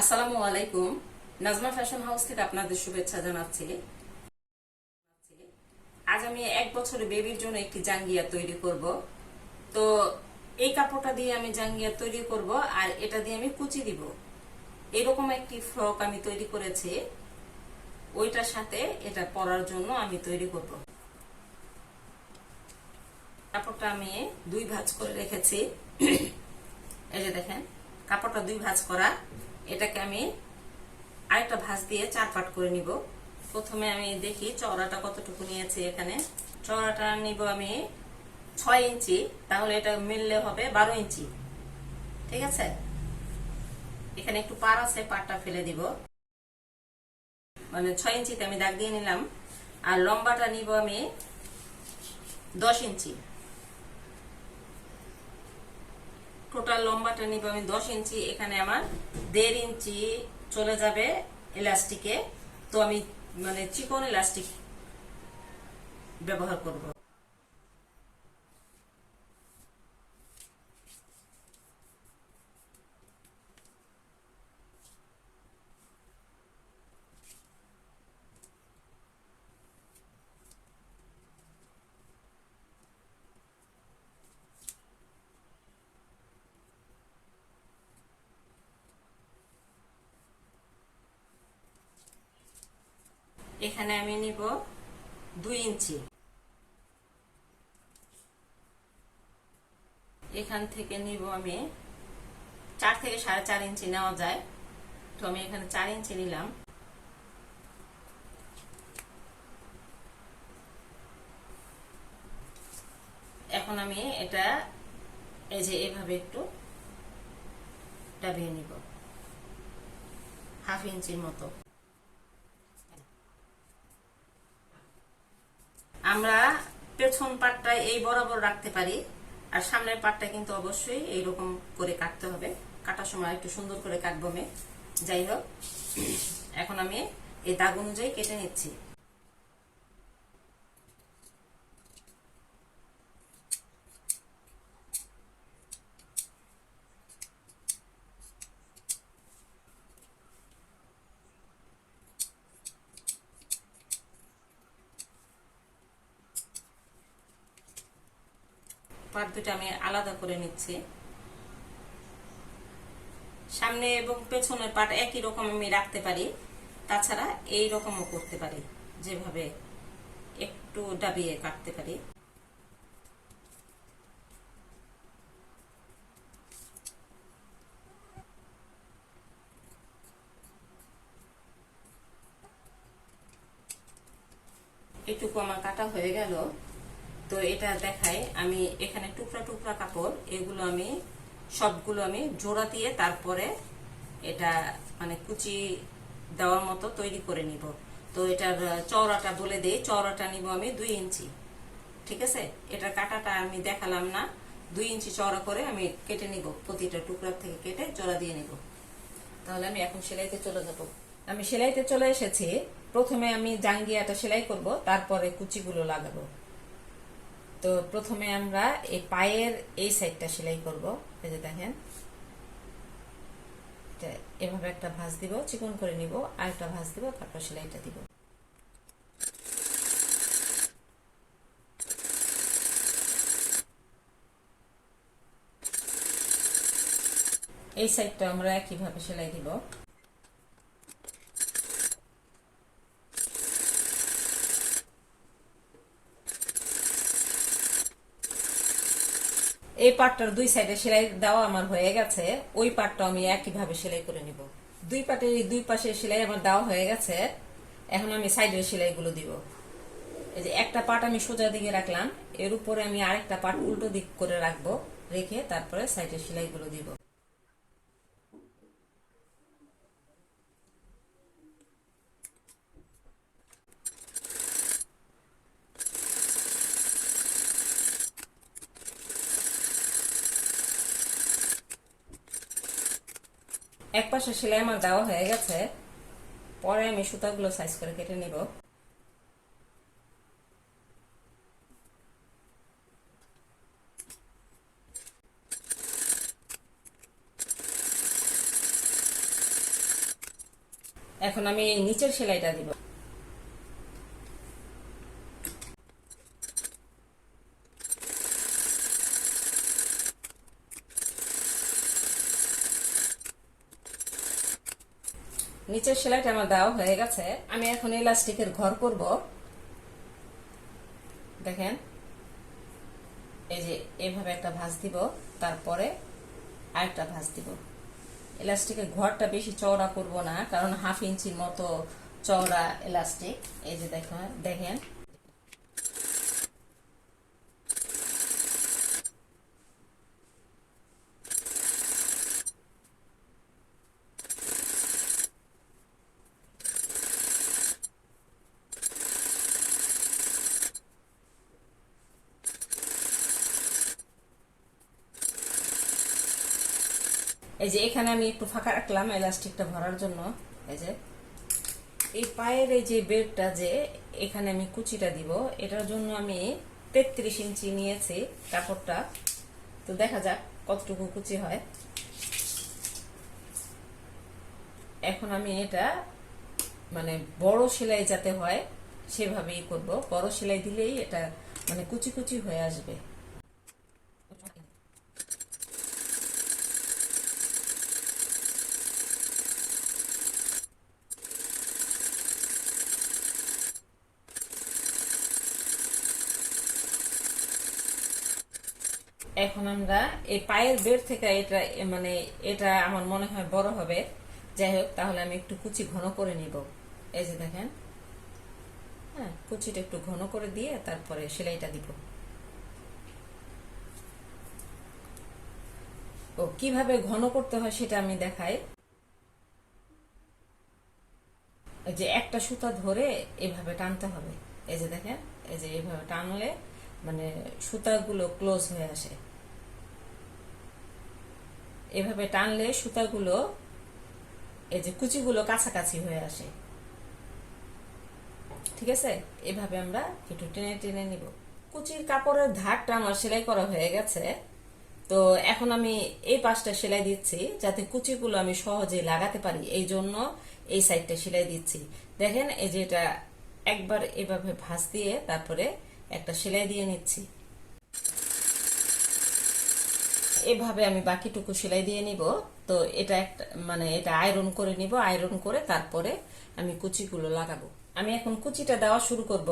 আসসালামু আলাইকুম। Nazma fashion house থেকে আপনাদের শুভেচ্ছা জানাচ্ছি। আজ আমি 1 বছরের বেবির জন্য একটি জাঙ্গিয়া তৈরি করব। তো এই কাপড়টা দিয়ে আমি জাঙ্গিয়া তৈরি করব, আর এটা দিয়ে আমি কুচি দিব। এরকম একটি ফ্রক আমি তৈরি করেছি, ওইটার সাথে এটা পরার জন্য আমি তৈরি করব। কাপড়টা আমি 2 ভাঁজ করে রেখেছি। এই যে দেখেন, কাপড়টা 2 ভাঁজ করা। এটাকে আমি আরেকটা ভাঁজ দিয়ে 4 পার্ট করে নিব। প্রথমে আমি দেখি চওড়াটা কতটুকু নিয়েছি। এখানে চওড়াটা নিব আমি 6 ইঞ্চি, তাহলে এটা মিললে হবে 12 ইঞ্চি। ঠিক আছে, এখানে একটু পার আছে, পারটা ফেলে দিব। মানে 6 ইঞ্চিতে আমি দাগ দিয়ে নিলাম। আর লম্বাটা নিব আমি 10 ইঞ্চি। টোটাল লম্বাটা নিব আমি 10 ইঞ্চি। এখানে আমার 1.5 ইঞ্চি চলে যাবে ইলাস্টিকে। তো আমি মানে চিকন ইলাস্টিক ব্যবহার করব। এখানে আমি নিব 2 ইঞ্চি। এখান থেকে নিব আমি 4 থেকে 4.5 ইঞ্চি নেওয়া যায়। তো আমি এখানে 4 ইঞ্চি নিলাম। এখন আমি এটা এই যে এভাবে একটু ডাবিয়ে নিব, 1/2 ইঞ্চির মতো। আমরা পেছন পাটটা এই বরাবর রাখতে পারি, আর সামনের পাটটা কিন্তু অবশ্যই এইরকম করে কাটতে হবে। কাটার সময় একটু সুন্দর করে কাটবো আমি। যাই হোক, এখন আমি এই দাগ অনুযায়ী কেটে নিচ্ছি। পাট দুটো আমি আলাদা করে নিচ্ছি। সামনে এবং পেছনের পাট একই রকম আমি রাখতে পারি, তাছাড়া এই রকমও করতে পারি, যেভাবে একটু ডাবিয়ে কাটতে পারি। এটুকু আমার কাটা হয়ে গেল। তো এটা দেখাই, আমি এখানে টুকরা টুকরা কাপড়, এগুলো আমি সবগুলো আমি জোড়া দিয়ে তারপরে এটা মানে কুচি দেওয়ার মতো তৈরি করে নিব। তো এটার চওড়াটা বলে দেই, চওড়াটা নিব আমি 2 ইঞ্চি। ঠিক আছে, এটার কাটাটা আমি দেখালাম না। 2 ইঞ্চি চওড়া করে আমি কেটে নিব, প্রতিটা টুকরা থেকে কেটে জোড়া দিয়ে নিব। তাহলে আমি এখন সেলাইতে চলে যাব। আমি সেলাইতে চলে এসেছি। প্রথমে আমি জাঙ্গিয়াটা সেলাই করব, তারপরে কুচিগুলো লাগাবো। তো প্রথমে আমরা এই পায়ের এই সাইডটা সেলাই করব। এই যে দেখেন, এভাবে একটা ভাঁজ দিব, চিকন করে নিব, আর একটা ভাঁজ দিব, তারপর সেলাইটা দিব। এই সাইডটা আমরা একইভাবে সেলাই দিব। এই পাটটার 2 সাইডে সেলাই দেওয়া আমার হয়ে গেছে। ওই পাটটা আমি একইভাবে সেলাই করে নিব। 2 পাটের 2 পাশে সেলাই আমার দেওয়া হয়ে গেছে। এখন আমি সাইডের সেলাইগুলো দিব। এই যে একটা পাট আমি সোজা দিকে রাখলাম, এর উপরে আমি আরেকটা পাট উল্টো দিক করে রাখবো, রেখে তারপরে সাইডের সেলাইগুলো দিব। এক পাশে সেলাই আমার দেওয়া হয়ে গেছে। পরে আমি সুতাগুলো সাইজ করে কেটে নিব। এখন আমি নিচের সেলাইটা দিব। নিচের সেলাইটা আমার দেওয়া হয়ে গেছে। আমি এখন ইলাস্টিকের ঘর করব। দেখেন, এই যে এইভাবে একটা ভাঁজ দিব, তারপরে আরেকটা ভাঁজ দিব। ইলাস্টিকের ঘরটা বেশি চওড়া করব না, কারণ 1/2 ইঞ্চির মতো চওড়া ইলাস্টিক। এই যে দেখেন এই যে এখানে আমি একটু ফাঁকা রাখলাম ইলাস্টিকটা ভরার জন্য। এই যে এই পায়ের এই যে বেল্টটা, যে এখানে আমি কুচিটা দিব, এটার জন্য আমি 33 ইঞ্চি নিয়েছি কাপড়টা। তো দেখা যাক কতটুকু কুচি হয়। এখন আমি এটা মানে বড় সেলাই যাতে হয় সেভাবেই করব। বড় সেলাই দিলেই এটা মানে কুচি কুচি হয়ে আসবে। এখন আমরা এই পায়ের বেড় থেকে এটা মানে এটা আমার মনে হয় বড় হবে। যাই হোক, তাহলে আমি একটু কুচি ঘন করে নিব। এই যে দেখেন, হ্যাঁ, কুচিটা একটু ঘন করে দিয়ে তারপরে সেলাইটা দিব। ও কিভাবে ঘন করতে হয় সেটা আমি দেখাই। এই যে একটা সুতা ধরে এভাবে টানতে হবে। এই যে দেখেন, এই যে এইভাবে টানলে মানে সুতাগুলো ক্লোজ হয়ে আসে। এভাবে টানলে সুতাগুলো, এই যে কুচিগুলো কাছাকাছি হয়ে আসে। ঠিক আছে, এভাবে আমরা একটু টেনে টেনে নিব। কুচির কাপড়ের ধারটা আমার সেলাই করা হয়ে গেছে। তো এখন আমি এই পাশটা সেলাই দিচ্ছি যাতে কুচিগুলো আমি সহজে লাগাতে পারি, এই জন্য এই সাইডটা সেলাই দিচ্ছি। দেখেন, এই যে এটা একবার এভাবে ভাঁজ দিয়ে তারপরে একটা সেলাই দিয়ে নিচ্ছি। এভাবে আমি বাকিটুকু সেলাই দিয়ে নিব। তো এটা একটা মানে এটা আয়রন করে নিব। আয়রন করে তারপরে আমি কুচিগুলো লাগাবো। আমি এখন কুচিটা দেওয়া শুরু করব।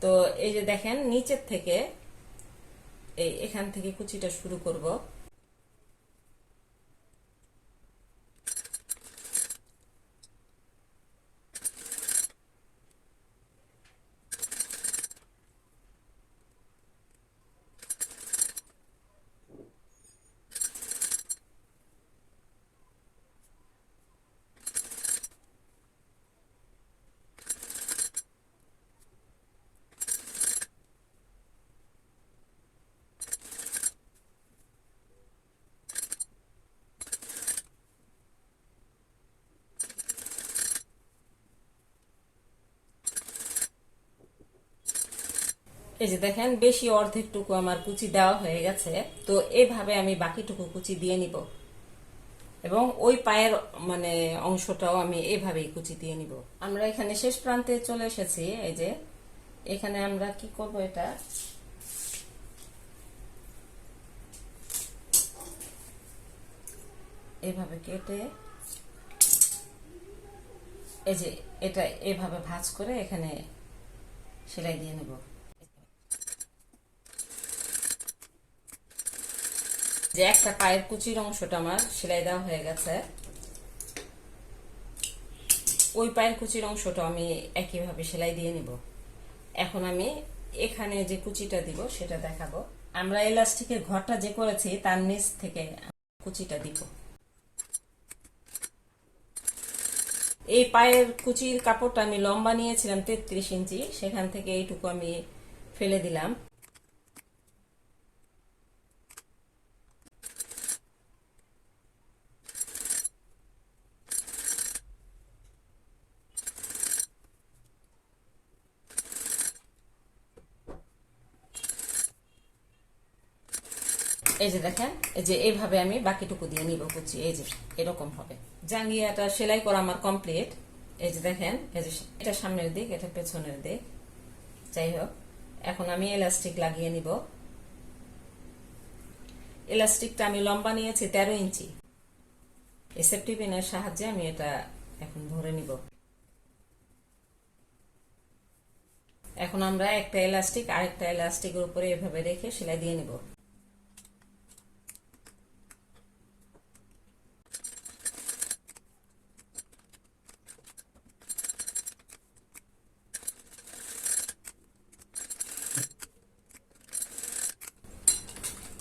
তো এই যে দেখেন, নিচের থেকে এখান থেকে কুচিটা শুরু করব। এই যে দেখেন, বেশি অর্ধেকটুকু আমার কুচি দেওয়া হয়ে গেছে। তো এইভাবে আমি বাকিটুকু কুচি দিয়ে নিব, এবং ওই পায়ের মানে অংশটাও আমি এভাবেই কুচি দিয়ে নিব। আমরা এখানে শেষ প্রান্তে চলে এসেছি। এই যে এখানে আমরা কি করব, এটা এভাবে কেটে, এই যে এটা এভাবে ভাঁজ করে এখানে সেলাই দিয়ে নেব। যে একটা পায়ের কুচির অংশটা আমার সেলাই দেওয়া হয়ে গেছে, ওই পায়ের কুচির অংশটা আমি একইভাবে সেলাই দিয়ে নিব। এখন আমি এখানে যে কুচিটা দিব সেটা দেখাবো। আমরা ইলাস্টিকের ঘরটা যে করেছি তার নিচ থেকে কুচিটা দিব। এই পায়ের কুচির কাপড়টা আমি লম্বা নিয়েছিলাম 33 ইঞ্চি, সেখান থেকে এইটুকু আমি ফেলে দিলাম। এই যে দেখেন, এই যে এইভাবে আমি বাকিটুকু দিয়ে নিব কুচি, এই যে এরকম হবে। জাঙ্গিয়াটা সেলাই করা আমার কমপ্লিট। এই যে দেখেন, এই যে এটা সামনের দিক, এটা পেছনের দিক। যাই হোক, এখন আমি এলাস্টিক লাগিয়ে নিব। এলাস্টিকটা আমি লম্বা নিয়েছি 13 ইঞ্চি। এই সেফটি পিনের সাহায্যে আমি এটা এখন ধরে নিব। এখন আমরা একটা এলাস্টিক আরেকটা এলাস্টিকের উপরে এভাবে রেখে সেলাই দিয়ে নিব।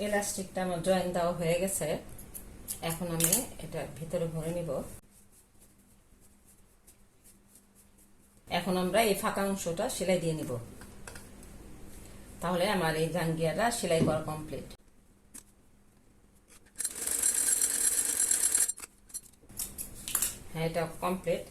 এলাস্টিকটা আমার জয়েন দেওয়া হয়ে গেছে। এখন আমি এটা ভিতরে ভরে নিব। এখন আমরা এই ফাঁকা অংশটা সেলাই দিয়ে নিব। তাহলে আমার এই জাঙ্গিয়াটা সেলাই করা কমপ্লিট। হ্যাঁ, এটা কমপ্লিট।